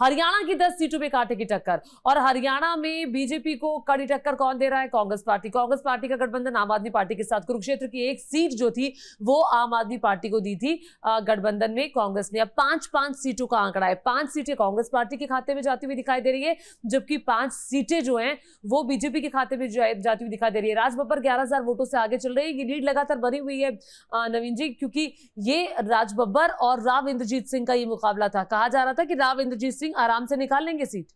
हरियाणा की 10 सीटों पे कांटे की टक्कर। और हरियाणा में बीजेपी को कड़ी टक्कर कौन दे रहा है? कांग्रेस पार्टी का गठबंधन आम आदमी पार्टी के साथ। कुरुक्षेत्र की एक सीट जो थी वो आम आदमी पार्टी को दी थी गठबंधन में कांग्रेस ने। अब 5-5 सीटों का आंकड़ा है। 5 सीटें कांग्रेस पार्टी के खाते में जाती हुई दिखाई दे रही है, जबकि 5 सीटें जो हैं वो बीजेपी के खाते में जाती हुई दिखाई दे रही है। राजबब्बर 11,000 वोटों से आगे चल रही है। ये लीड लगातार बनी हुई है नवीन जी, क्योंकि ये राजबब्बर और राव इंद्रजीत सिंह का ये मुकाबला था। कहा जा रहा था कि राव इंद्रजीत सिंह आराम से निकाल लेंगे सीट।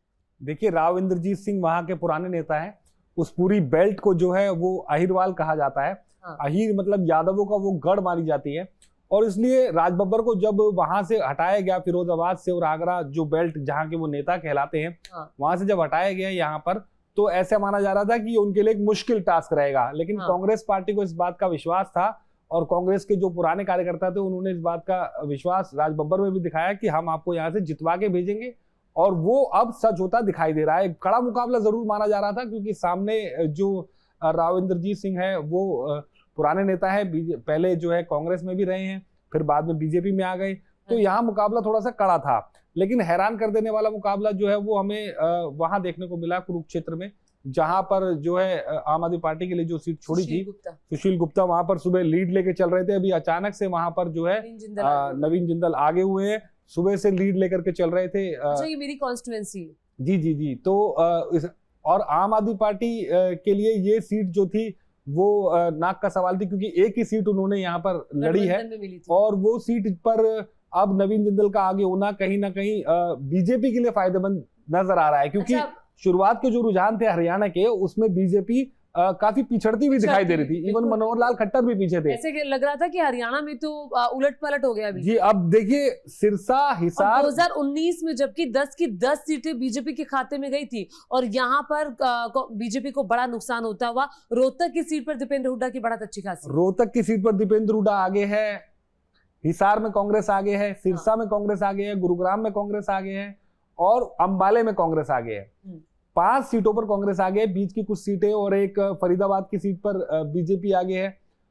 देखिए, राव इंद्रजीत सिंह वहां के पुराने नेता हैं। उस पूरी बेल्ट को जो है वो अहिरवाल कहा जाता है। हाँ। अहिर मतलब यादवों का वो गढ़ मानी जाती है, और इसलिए राजबब्बर को जब वहां से हटाया गया फिरोजाबाद से और आगरा जो बेल्ट जहां के वो नेता कहलाते हैं, हाँ। वहां से जब हटाया गया यहाँ पर, तो ऐसा माना जा रहा था कि उनके लिए एक मुश्किल टास्क रहेगा। लेकिन हाँ। कांग्रेस पार्टी को इस बात का विश्वास था, और कांग्रेस के जो पुराने कार्यकर्ता थे उन्होंने इस बात का विश्वास राजबब्बर में भी दिखाया कि हम आपको यहाँ से जितवा के भेजेंगे, और वो अब सच होता दिखाई दे रहा है। कड़ा मुकाबला जरूर माना जा रहा था, क्योंकि सामने जो राव इंद्रजीत सिंह है वो पुराने नेता है, पहले जो है कांग्रेस में भी रहे हैं, फिर बाद में बीजेपी में आ गए, तो यहाँ मुकाबला थोड़ा सा कड़ा था। लेकिन हैरान कर देने वाला मुकाबला जो है वो हमें वहां देखने को मिला कुरुक्षेत्र में, जहां पर जो है आम आदमी पार्टी के लिए जो सीट छोड़ी थी सुशील गुप्ता वहां पर सुबह लीड लेके चल रहे थे। अभी अचानक से वहां पर जो है नवीन जिंदल आगे हुए हैं, सुबह से लीड लेकर के चल रहे थे। अच्छा, ये मेरी कॉन्स्टिट्यूएंसी। जी। तो और आम आदमी पार्टी के लिए ये सीट जो थी वो नाक का सवाल थी, क्योंकि एक ही सीट उन्होंने यहाँ पर लड़ी है, और वो सीट पर अब नवीन जिंदल का आगे होना कहीं ना कहीं बीजेपी के लिए फायदेमंद नजर आ रहा है। क्योंकि शुरुआत के जो रुझान थे हरियाणा के, उसमें बीजेपी काफी पिछड़ती हुई दिखाई दे रही थी। इवन मनोहर लाल खट्टर भी पीछे थे। ऐसे लग रहा था कि हरियाणा में तो उलट पलट हो गया अभी। जी, अब देखिए सिरसा, हिसार 2019 में जबकि 10 की 10 सीटें बीजेपी के खाते में गई थी, और यहाँ पर बीजेपी को बड़ा नुकसान होता हुआ। रोहतक की सीट पर दीपेंद्र हुड्डा की बढ़त अच्छी खासी। रोहतक की सीट पर दीपेंद्र हुड्डा आगे है, हिसार में कांग्रेस आगे है, सिरसा में कांग्रेस आगे है, गुरुग्राम में कांग्रेस आगे है, और अंबाले में कांग्रेस आगे है। 5 सीटों पर कांग्रेस आगे है, बीच की कुछ सीटें और एक फरीदाबाद की सीट पर बीजेपी आगे है।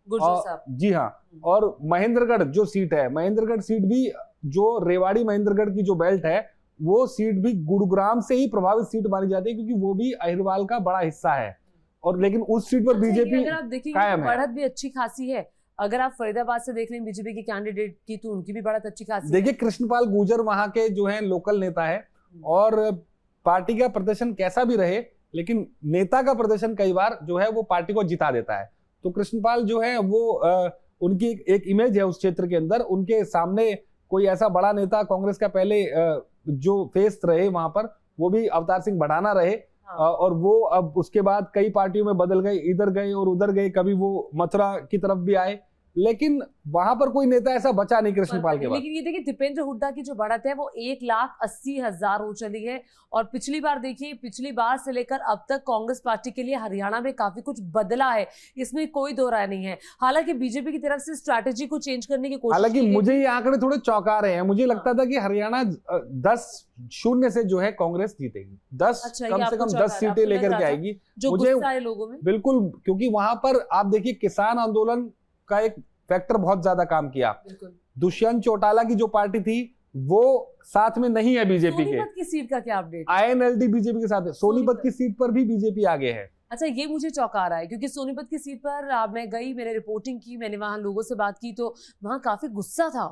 जी हाँ, और महेंद्रगढ़ जो सीट है, महेंद्रगढ़ सीट भी जो रेवाड़ी महेंद्रगढ़ की जो बेल्ट है, वो सीट भी गुरुग्राम से ही प्रभावित सीट मानी जाती है, क्योंकि वो भी अहिरवाल का बड़ा हिस्सा है। और लेकिन उस सीट पर बीजेपी कायम है। बढ़त भी अच्छी खासी है। अगर आप फरीदाबाद से देख लें बीजेपी के कैंडिडेट की, तो उनकी भी बढ़त अच्छी खासी है। देखिए, कृष्णपाल गुर्जर वहां के जो है लोकल नेता है, और पार्टी का प्रदर्शन कैसा भी रहे, लेकिन नेता का प्रदर्शन कई बार जो है वो पार्टी को जिता देता है। तो कृष्णपाल जो है वो उनकी एक इमेज है उस क्षेत्र के अंदर। उनके सामने कोई ऐसा बड़ा नेता कांग्रेस का पहले जो फेस रहे वहां पर, वो भी अवतार सिंह बढ़ाना रहे। हाँ। और वो अब उसके बाद कई पार्टियों में बदल गए, इधर गए और उधर गए, कभी वो मथुरा की तरफ भी आए, लेकिन वहां पर कोई नेता ऐसा बचा नहीं कृष्णपाल के बाद। लेकिन ये देखिए, दीपेंद्र हुड्डा की जो बढ़त है वो 1,80,000 हो चली है। और पिछली बार देखिए, पिछली बार से लेकर अब तक कांग्रेस पार्टी के लिए हरियाणा में काफी कुछ बदला है, इसमें कोई दो राय नहीं है। हालांकि बीजेपी की तरफ से स्ट्रैटेजी को चेंज करने की कोशिश, हालांकि मुझे ये आंकड़े थोड़े चौंका रहे हैं। मुझे लगता था कि हरियाणा 10-0 से जो है कांग्रेस जीतेगी, 10 कम से कम 10 सीटें लेकर के आएगी मुझे लोगों में। बिल्कुल, क्योंकि वहां पर आप देखिए किसान आंदोलन का एक फैक्टर बहुत ज्यादा काम किया। दुष्यंत चौटाला की जो पार्टी थी वो साथ में नहीं है बीजेपी के। सोनीपत की सीट का क्या अपडेट? INLD बीजेपी के साथ है। सोनीपत की सीट पर भी बीजेपी आगे है। अच्छा, ये मुझे चौंका रहा है, क्योंकि सोनीपत की सीट पर मैं गई, मैंने रिपोर्टिंग की, मैंने वहां लोगों से बात की, तो वहां काफी गुस्सा था।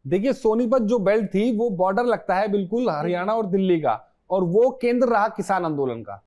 देखिए, सोनीपत जो बेल्ट थी वो बॉर्डर लगता है बिल्कुल हरियाणा और दिल्ली का, और वो केंद्र रहा किसान आंदोलन का।